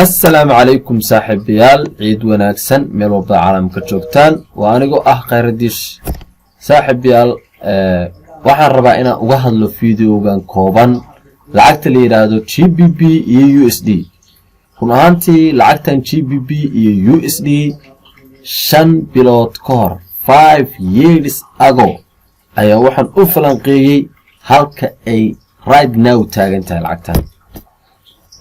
السلام عليكم صاحبيال عيد وناكسن ميل وضع عالم كجوكتان وانيقو خير الديش صاحبيال waxaan rabaa inaan uga hadlo fiidiyogan kooban lacagta la yiraahdo GBP iyo USD kun ahaantii lacagtan GBP iyo USD 5 bilood ka hor 5 years ago ayaa waxaan u falanqeeyay halka ay right now taagan tahay lacagtan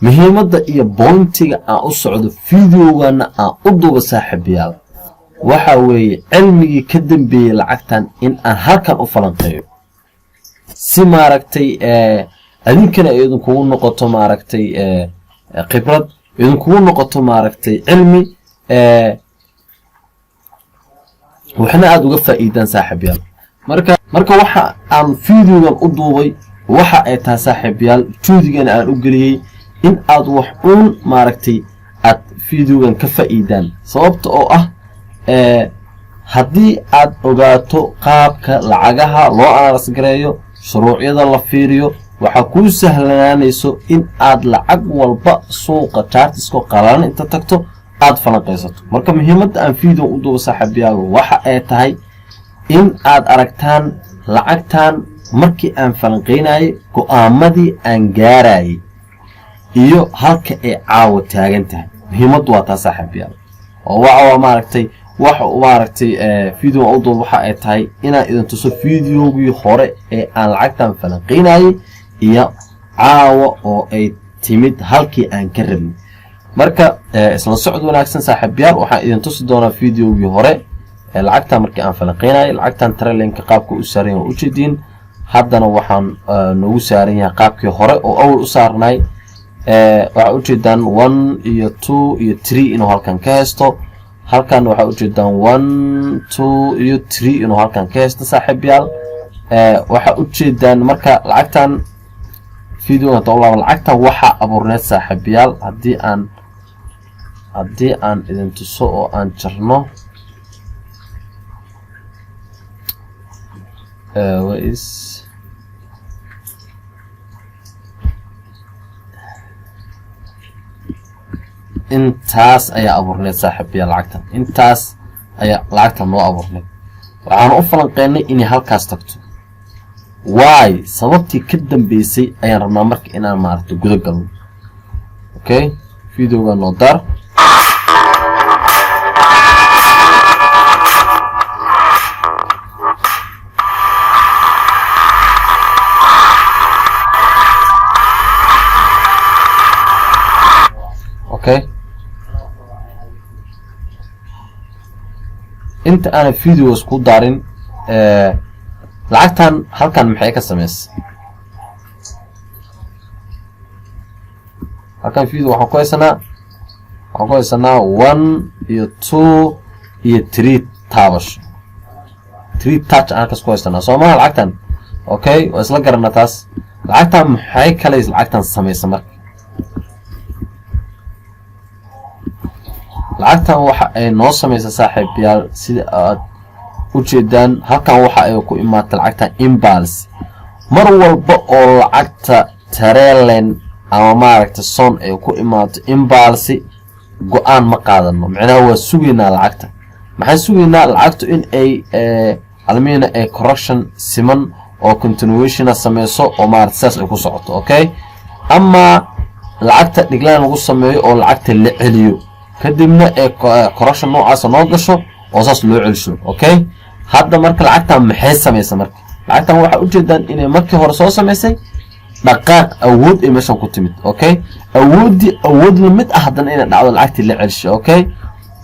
muhiimadda iyo boontiga aan u socdo fiidiyogana aan u duuba saaxiibayaal waxa weeye cilmigii ka dambeeyay lacagtan in aan halkan u falanqeeyo si maaragtay adinkana idin kugu noqoto maaragtay khibrad idin kugu noqoto maaragtay cilmi waxna aad uga faa'iidaan saaxiibayaal marka waxa aan fiidiyogan u duubay waxa ay tahay saaxiibayaal juudigan aan u galiyay in aad wax uun maaragtay aad fiidiyogan ka faa'iidaan sababta oo ah haddii aad ogaato qaabka lacagaha loo analysis gareeyo shuruucyada la fiiriyo waxa ku sahlanaanayso in aad lacag walba suuqa chartiska qalan inta tagto aad falanqeysato marka muhiimadda aan fiidiyo u duubo saaxiibayaal waxa ay tahay in aad aragtaan lacagtan markii aan falanqeynay go'aamadii aan gaaray iyo halka ay caawa taagan tahay muhiimaddu waa taa saaxiibayaal oo waxa maaragtay fiideo u duubo waxa ay tahay inaan idin tuso fiidiyogii hore ee aan lacagtan falanqeynay iyo caawa oo ay timid halkii aan ka rabnay marka isla socod wanaagsan saaxiibayaal waxaan idin tusi doonaa fiidiyogii hore ee lacagtan markii aan falanqeynay lacagtan trailinka qaabka u saaran oo u jeedin haddana waxaan noogu saaran yahay qaabkii hore oo awal u saarnay waxa u jeedaan 1 iyo 2 iyo 3 inuu halkan ka haysto halkan waxa u jeedaan 1 2 iyo 3 inuu halkan ka haysto saaxiibayaal waxa u jeedaan marka lacagtan fiidiyoga tawlaba lacagtan waxa abuurneed saaxiibayaal haddii aan idin tuso oo aan jarno intaas ayaa abuurneed saaxiibayaal lacagtan intaas ayaa lacagtan noo abuurneed waxaan u falanqeynay inay halkaas tagto why sababtii ka dambeysay ayaan rabnaa marka inaan maaragtay guda galno okay fiidiyowga noo dar okay inta aan fiidiyoos ku daarin lacagtan halkan maxay ka sameysay halkan fiidiyo waxaan ku haysanaa 1 iyo 2 iyo 3 taabash 3 touch aan ka soo haysanaa Soomaaliya lacagtan okay waa isla garanaa taas lacagtan maxay kale lacagtan sameysay marka lacagtan waxa ay noo sameysay saaxiibayaal sida aad u jeedaan halkan waxa ay ku imaatay lacagtan imbalance mar walba oo lacagta trailing ama maaragtay son ay ku imaato imbalance go'aan ma qaadano macnaha waa sugeynaa lacagta maxay sugeynaa lacagtu in ay almeena ay correction siman oo continuation sameyso oo maaragtay saas ay ku socoto okay ama lacagta dhiglaan lagu sameeyo oo lacagta la celiyo kadibna correction noocaas noo gasho oo saas loo celiso okay hadda marka lacagtan maxay sameysay marka lacagtan waxa u jeedaan inay markii hore soo sameysay dhaqaaq awood ay meeshan ku timid okay awood la mid ah haddana inay dhacdo lacagtii la celisho okay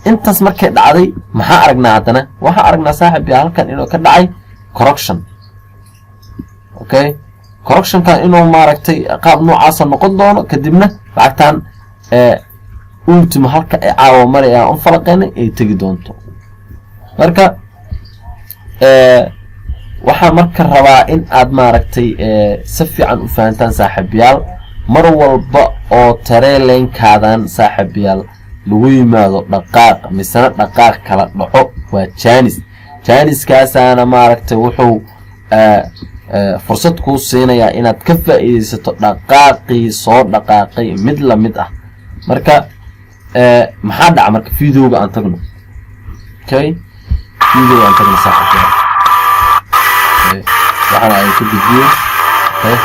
intaas markay dhacday maxaa aragnaa haddana waxa aragnaa saaxiibayaal halkan inuu ka dhacay correction okay correction kan inuu maaragtay qaab noocaas noqon doono kadibna lacagtan ultimo halka ay caawa maray aan falanqeynay ay tagi doonto marka waxaan marka rabaa in aad maaragtay si fiican u fahantaan saaxiibayaal mar walba oo trailing-kaadan saaxiibayaal lagu yimaado dhaqaaq misana dhaqaaq kala dhaco waa Chinese-kaasaana maaragtay wuxuu fursad kuu siinayaa inaad ka faa'iideysato dhaqaaqii soo dhaqaaqay mid la mid ah marka maxaa dhaca marka videoga aan tagno okay videoga aan tagno saaxiibyaal waxaan ay ku gudbiyo okay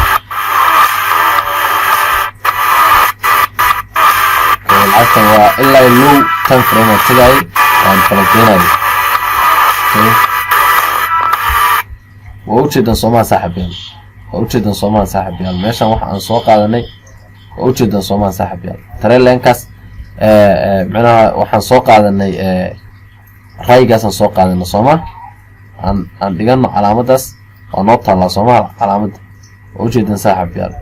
lacagtan waa ilaa low time frame oo tagay aan falanqeynayo okay waa ujeedan Soomaaliya saaxiibyaal meeshan waxa aan soo qaadanay waa ujeedan Soomaaliya saaxiibyaal trailenkaas macnaha waxaan soo qaadanay raygaas aan soo qaadanay Soomaaliya aan dhigano calaamadaas oo noo taala Soomaaliya calaamada waa ujeedan saaxiibyaal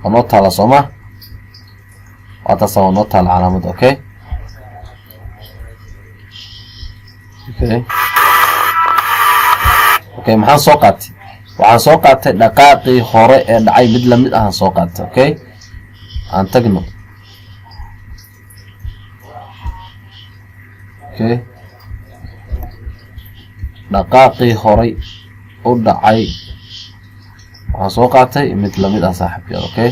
oo noo taala Soomaaliya وأتصور نقطة على علامة أوكي maxaan soo qaatay waxaan soo qaatay dhaqaaqii hore ee dhacay mid la mid ah aan soo qaatay okay aan tagno okay dhaqaaqii hore u dhacay waxaan soo qaatay mid la mid ah saaxiibyaal okay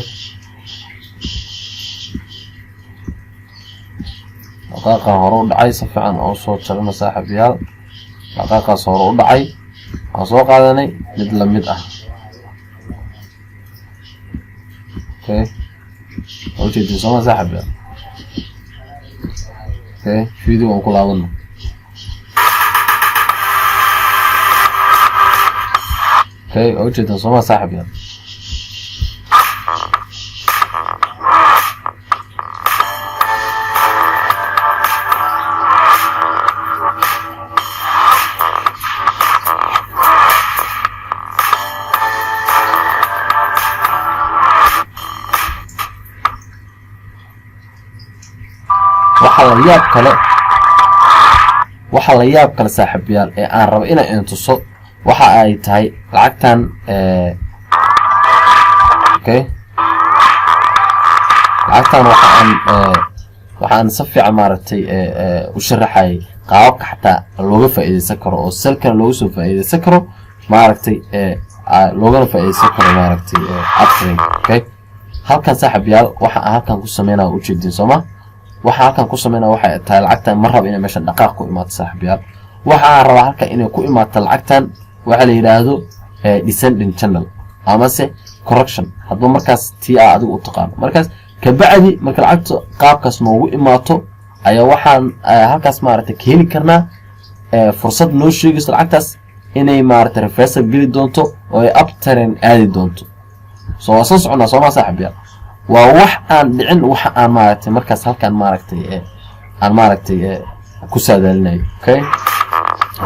dhaqaaqa hore u dhacay si fiican oo soo jarno saaxiibyaal dhaqaaqaas hore u dhacay waxaan soo qaadanay mid la mid ah okay oo jeedin soo saaxiibyaal okay video aan ku laabano okay oo jeedin soo saaxiibyaal waxa la yaab kale saaxiibyaal ee aan rabo inaan tuso waxa ay tahay lacagtan okay lacagtan waxaan si fiican maaragtay u sharaxay qaabka xataa looga faa'iideysan karo oo salkan looga soo faa'iideysan karo maaragtay loogana faa'iideysan karo maaragtay uptrend okay halkan saaxiibyaal waxa aan halkan ku sameynaa u jeedin Soomaa waxa halkan ku sameynaa waxa tahay lacagtan mar rabo inay meesha dhaqaaq ku imaato saaxiibyaal waxa aan rabaa halkan inay ku imaato lacagtan waxa la yiraahdo descending channel ama se correction hadba markaas tii adigu u taqaan markaas ka bacdi marka lacagta qaabkaas noogu imaato ayaa waxaan halkaas maaragtay ka heli karnaa fursad noo sheegayso lacagtaas inay maaragtay reversal geli doonto oo ay uptrend aadi doonto soo socona Soomaa saaxiibyaal waa wax aan dhicin waxa aan maaragtay markaas halkan maaragtay ku saadaalinayo okay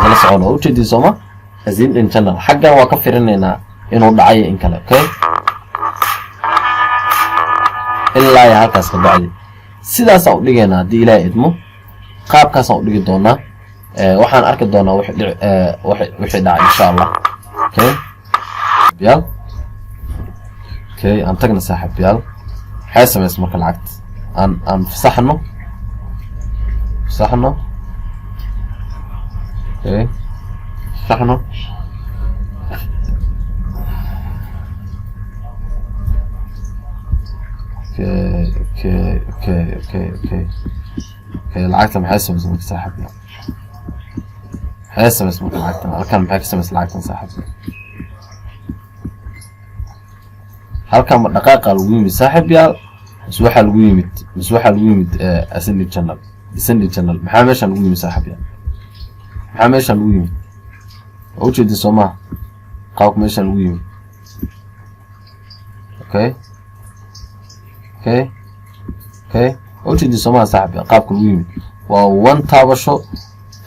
wala socon oo jeedin Soomaa azin in channel xaggan waa ka fiirinaynaa inuu dhacay in kale okay ilaa ay halkaas ka bacdi sidaas aan u dhigaynaa hadii Ilaahay idmo qaabkaas aan u dhigi doonaa waxaan arki doonaa wixii dhacay insha Allah okay yaal okay aan tagna saaxiibyaal حاسمس marka lacagta aan fasaxno okay fasaxno okay lacagta maxay samaysaa marka saaxiibyaal حاسمس marka lacagta halkan maxay ka samaysaa lacagta saaxiibyaal halkan ma dhaqaaqa lagu yimid saaxiibyaal waxa lagu yimid ascending channel maxaa meeshan lagu yimid saaxiibyaal maxaa meeshan lagu yimid oo jeedin Soomaa qaab meeshan lagu yimid okay oo jeedin Soomaa saaxiibyaal qaabka lagu yimid waa 1 taabasho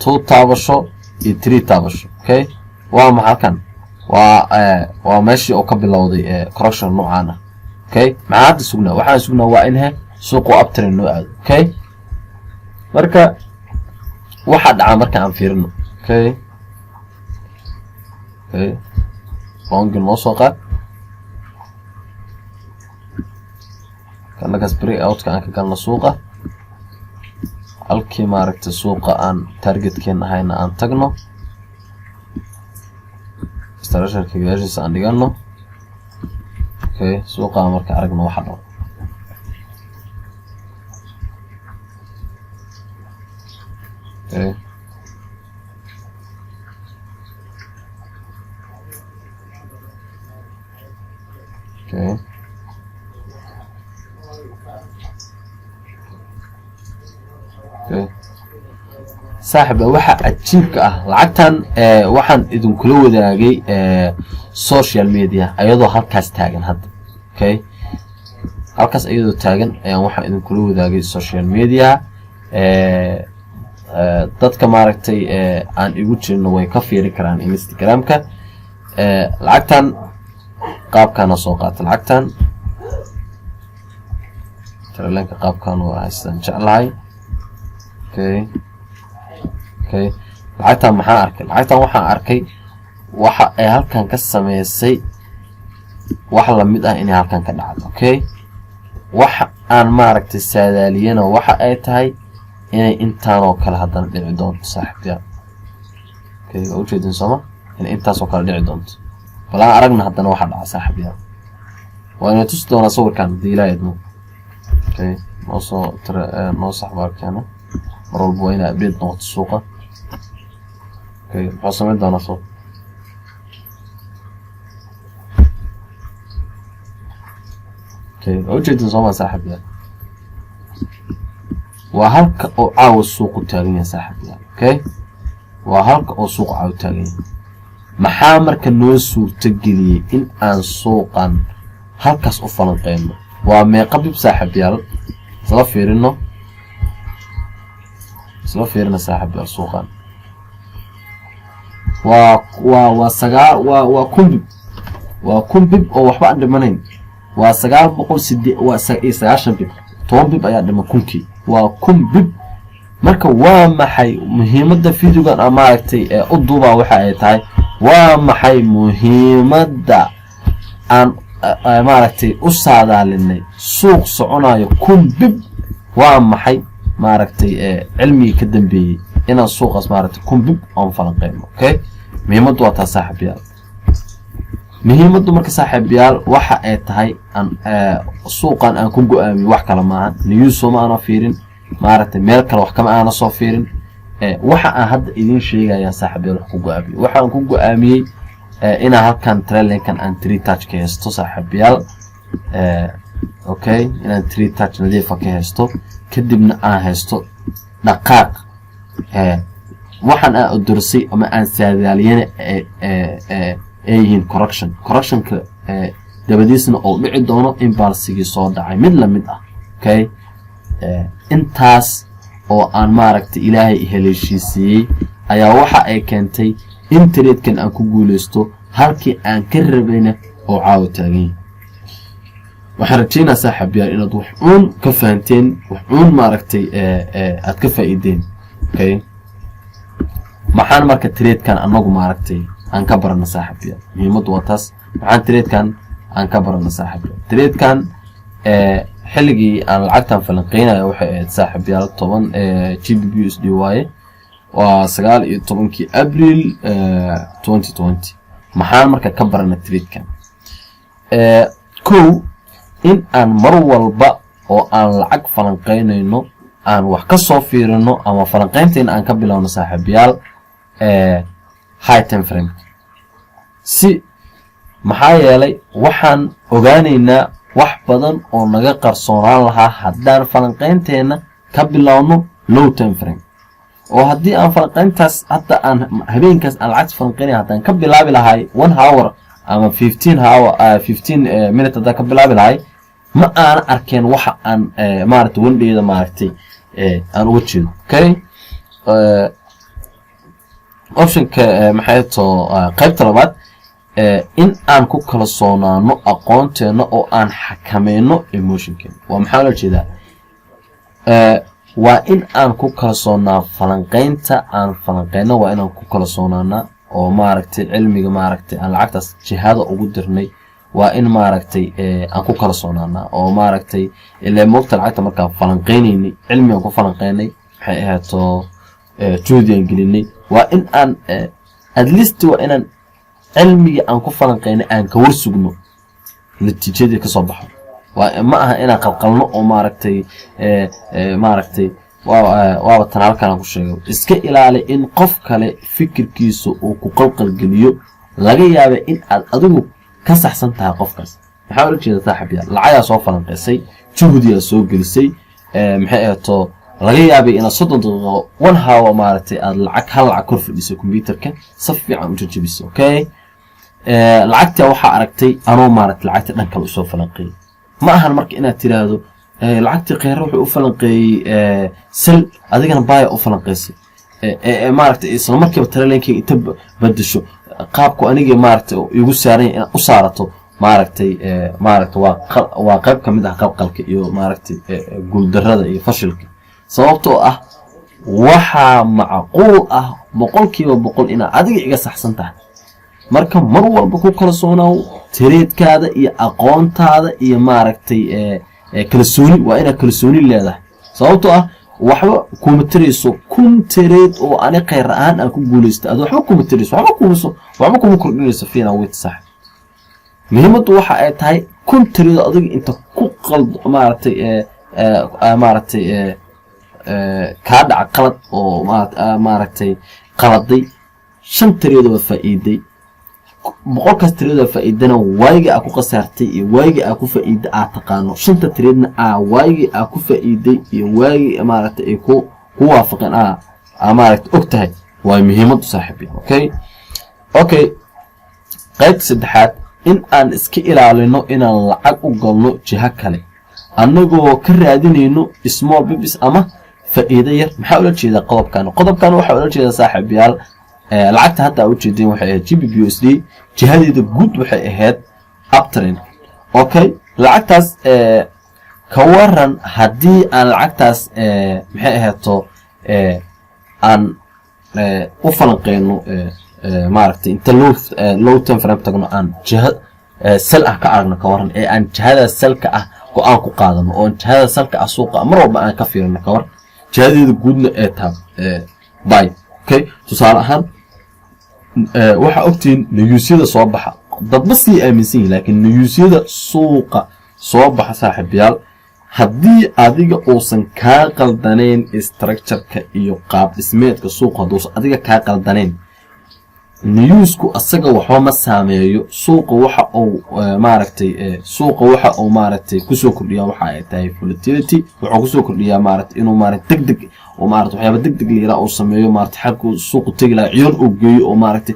2 taabasho iyo 3 taabasho okay waa maxay halkan waa meeshii oo ka bilowday correction noocan ah okay maxaa sugnaa waxaan sugnaa waa in suuqu uptrend noo aado okay marka waxa dhaca marka aan fiirino okay long noo soo qaad kana gas break out ka aan ka galno suuqa halkii maaragtay suuqa aan targetkeen ahayna aan tagno استرشر كجاجس عندي جنو اوكي سوق عمرك عرقنا واحد okay okay okay saaxiib waxa ajiibka ah lacagtan waxaan idin kula wadaagay social media ayadoo halkaas taagan hadda okay halkaas ayadoo taagan ayaan waxaan idin kula wadaagay social media dadka maaragtay aan igu jirno way ka fiiri karaan Instagram-ka lacagtan qaabkana soo qaata lacagtan taralanka qaabkan oo aysan jeclahay okay okay lacagtan maxaa arkay lacagtan waxaan arkay waxa ay halkan ka sameysay wax la mid ah inay halkan ka dhacdo okay waxa aan maaragtay saadaaliyana waxa ay tahay inay intaan oo kale haddana dhici doonto saaxiibyaal okay oo jeedin soma in intaas oo kale dhici doonto bal aan aragna haddana waxa dhaca saaxiibyaal waa inay tus doona sawirkan diilaayadno okay noo saxbaarkeena mar walba waa inay update noqoto suuqa okay maxaa samayn doonaa suuq okay oo jeedin soma saaxiibyaal waa halka oo caawa suuqu taagan yahay saaxiibyaal okay waa halka oo suuq caawa taagan yahay maxaa marka noo suurta geliyay in aan suuqan halkaas u falanqeyno waa meeqa bib saaxiibyaal isla fiirino saaxiibyaal suuqan waa sagaal waa kun bib oo waxba aan dhimanayn waa 990 bib 10 bib ayaa dhiman kunkii waa kun bib marka waa maxay muhiimadda videogan aan maaragtay u duubaa waxa ay tahay waa maxay muhiimadda aan maaragtay u saadaalinay suuq soconayo kun bib waa maxay maaragtay cilmiga ka dambeeyay inaan suuqaas maaragtay kun bib aan falanqeyno okay muhiimaddu waa taa saaxiibyaal muhiimaddu marka saaxiibyaal waxa ay tahay aan suuqan aan ku go'aamiyo wax kala maahan news ma ana fiirin maaragtay meel kale wax kama aana soo fiirin waxa aan hadda idin sheegayaa saaxiibyaal wax ku go'aamiyo waxa aan ku go'aamiyay inaan halkan trailinkan aan 3 touch ka haysto saaxiibyaal okay inaan 3 touch nadiif ka haysto kadibna aan haysto dhaqaaq waxaan aan udursay ama aan saadaaliyana yihiin correctionka dabadiisna oo dhici doono in baalsigii soo dhacay mid la mid ah okay intaas oo aan maaragtay ilaahay heleeshiisiyay ayaa waxa ay keentay in tradekan aan ku guuleysto halkii aan ka rabayna oo caawa taagan waxaan rajaynayaa saaxiibyaal inaad wax uun ka fahanteen wax uun maaragtay aad ka faa'iideen okay maxaan marka tradekan anagu maaragtay aan ka barana saaxiibyaal muhiimaddu waa taas maxaan tradekan aan ka barana saaxiibyaal tradekan xilligii aan lacagtan falanqeynayo waxay ahayd saaxiibyaal 10 GBP USD waaye waa 19 April 2020 maxaan marka ka barana tradekan in aan mar walba oo aan lacag falanqeynayno aan wax ka soo fiirino ama falanqeynteena aan ka bilowno saaxiibyaal high time frame si maxaa yeelay waxaan ogaanaynaa wax badan oo naga qarsoonaan lahaa haddaan falanqeynteena ka bilowno low time frame oo haddii aan falanqeyntaas hadda aan habeenkaas aan lacag falanqeynay haddaan ka bilaabi lahay 1 hour ama 15 minute haddaan ka bilaabi lahay ma aana arkeen waxa aan maaragtay wandheeda maaragtay aan uga jeedo okay optionka maxay too qaybta labaad in aan ku kala soonaano aqoonteena oo aan xakameeno emotionkeena waa maxaa la jeedaa waa in aan ku kala soonaa falanqeynta aan falanqeyno waa inaan ku kala soonaana oo maaragtay cilmiga maaragtay aan lacagtaas jihada ugu dirnay waa in maaragtay aan ku kala soonaana oo maaragtay ilaa moogta lacagta markaa falanqeynaynay cilmi aan ku falanqeynay waxay ahaato juhdi aan gelinay waa in aan at least waa inaan cilmiga aan ku falanqeynay aan ka warsugno natiijadii ka soo baxo waa ma aha inaan qalqalno oo maaragtay waa tan halkan ku sheegay iska ilaali in qof kale fikirkiisa uu ku qalqal geliyo laga yaabo in aad adigu ka saxsan tahay qofkaas maxaa ula jeedaa saaxiibayaal lacag soo falanqeysay juhdi soo gelisay maxay ahaato laga yaabo in 30 daqiiqo 1 hour maartay aad lacag kor fadhiso computerka si fiican u jajibiso okay lacagta waxa aragtay anoo maartay lacagta dhan kale soo falanqeey ma ahan marka inaad tiraahdo lacagta qeyr wuxuu u falanqeeyay sal adigana baay u falanqeysay maartay isla markiiba taleenkii inta badasho qaabku aniga maartay igu saaran in u saarato maartay waa qayb kamid ah qalqalka iyo maartay guul darrada iyo fashilka sababtoo ah waxa macquul ah 100% ina adiga iga saxsan tahay marka mar walba ku kala soonaw tireedkaada iyo aqoontaada iyo maartay kalsooni waa ina kalsooni leedahay sababtoo ah waxba kuma tirayso kun tireed oo ani qeyr aan ku guuleysto adoo waxba kuma tirayso waxba kuma kordhinayso fiina wait sax muhiimadu waxa ay tahay kun tireed adiga inta ku qaldo maartay ka dhac qalad oo maartay qaladay 5 tireed oo faa'iiday boqolkaas tireed faa'iidana wayga ku qasaartay iyo wayga ku faa'iiday aad taqaano 5 tireedna wayga ku faa'iiday iyo wayga maartay ay ku waafaqeen maartay ogtahay way muhiimadu saaxiibi okay qayb saddexaad in aan iska ilaalino inaan lacag u galno jiha kale anagoo ka raadinayno small business ama faa'iido yar maxaa ula jeedaa qodobkan waxa ula jeedaa saaxiibayaal lacagta hadda u jeedin waxay ahayd GBPUSD jihadeeda guud waxay ahayd uptrend okay lacagtaas ka waran hadii aan lacagtaas maxay ahaato aan u falanqeyno maartay inta low term frame tagno aan jihad sal ka aragno ka waran aan jihada salka go'aan ku qaadano oo jihada salka suuqa mar walba aan ka fiirino ka war jihadeeda guudna taa buy okay tusaale ahaan waxa ogtiin niyuusyada soo baxa dadba si aaminsan laakiin niyuusyada suuqa soo baxa saaxiibayaal haddii adiga uusan ka qaldaneen structure-ka iyo qaab dhismeedka suuqa haduu adiga ka qaldaneen niyuusku asaga waxba ma saameeyo suuqa waxa uu maartay ku soo kordhiyaa waxa ay tahay volatility wuxuu ku soo kordhiyaa maartay inuu maartay degdeg oo maartay waxyaabo degdeg leeyahay oo sameeyo maartay xaq suuqu tagi ciyoon oo geeyo oo maartay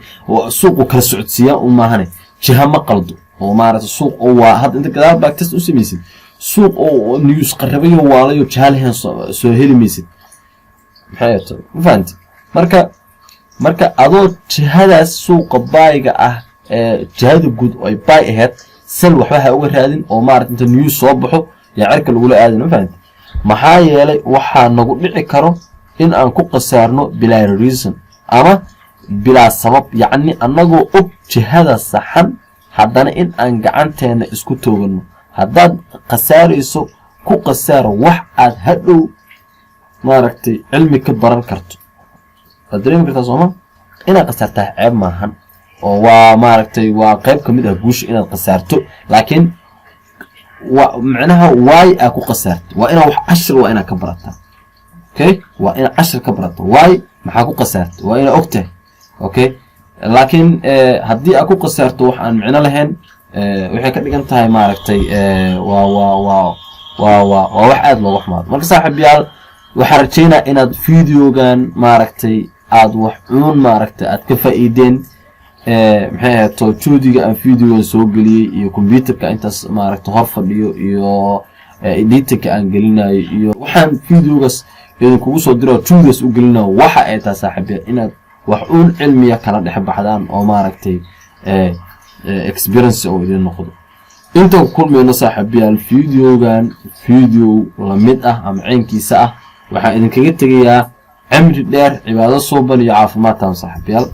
suuqu kala socodsiya u maahane jiha ma qaldo oo maartay suuq oo waa had inta gadaal backtest u sameeyay suuq oo niyuus qarabayo waalayo jahalahan soo helimaysid maxay tahay faanti marka adoo jihadaas suuqa bayga jihada guud ay bay ahayd sal waxba uga raadin oo maartay inta news soo baxo ya cirka lagu aadin faanti maxaa yeelay waxa nagu dhici karo in aan ku qasaarno bila reason ama bila sabab yacni anagoo og jihada saxan haddana in aan gacanteena isku toogano haddaad qasaarayso ku qasaar wax aad hadhow maartay cilmi ka baran karto adreem kartaa Soomaa inaad qasaartaa ceeb maahan oo waa maartay waa qayb kamid ah guush inaad qasaarto laakiin macnaha way ku qasaarto waa inaad wax cashir waa inaad ka barataa okay waa inaad cashir ka barato way maxaa ku qasaarto waa inaad ogtahay okay laakiin haddii aad ku qasaarto wax aan macno lahayn waxay ka dhigan tahay maartay waa wax aad loo waxmaad marka saaxiibayaal waxaan rajeynaa inaad videogan maartay aad wax maartay aad ka faa'iideen maxay ahaato juudiga aan videoga soo galiyay iyo computerka intaas maartay hor fadhiyo iyo editingka aan gelinayo iyo waxaan videogas idinku soo diro juudigas u gelinayo waxa ay tahay saaxiibayaal inaad wax cilmiya kala dhex baxdaan oo maartay experience oo idin noqdo inta kulmayno saaxiibayaal videogan video la mid ah ama ceenkiisa ah waxaan idinkaga tagayaa عمري دير عبادة صوبة لعافمات صاحبيال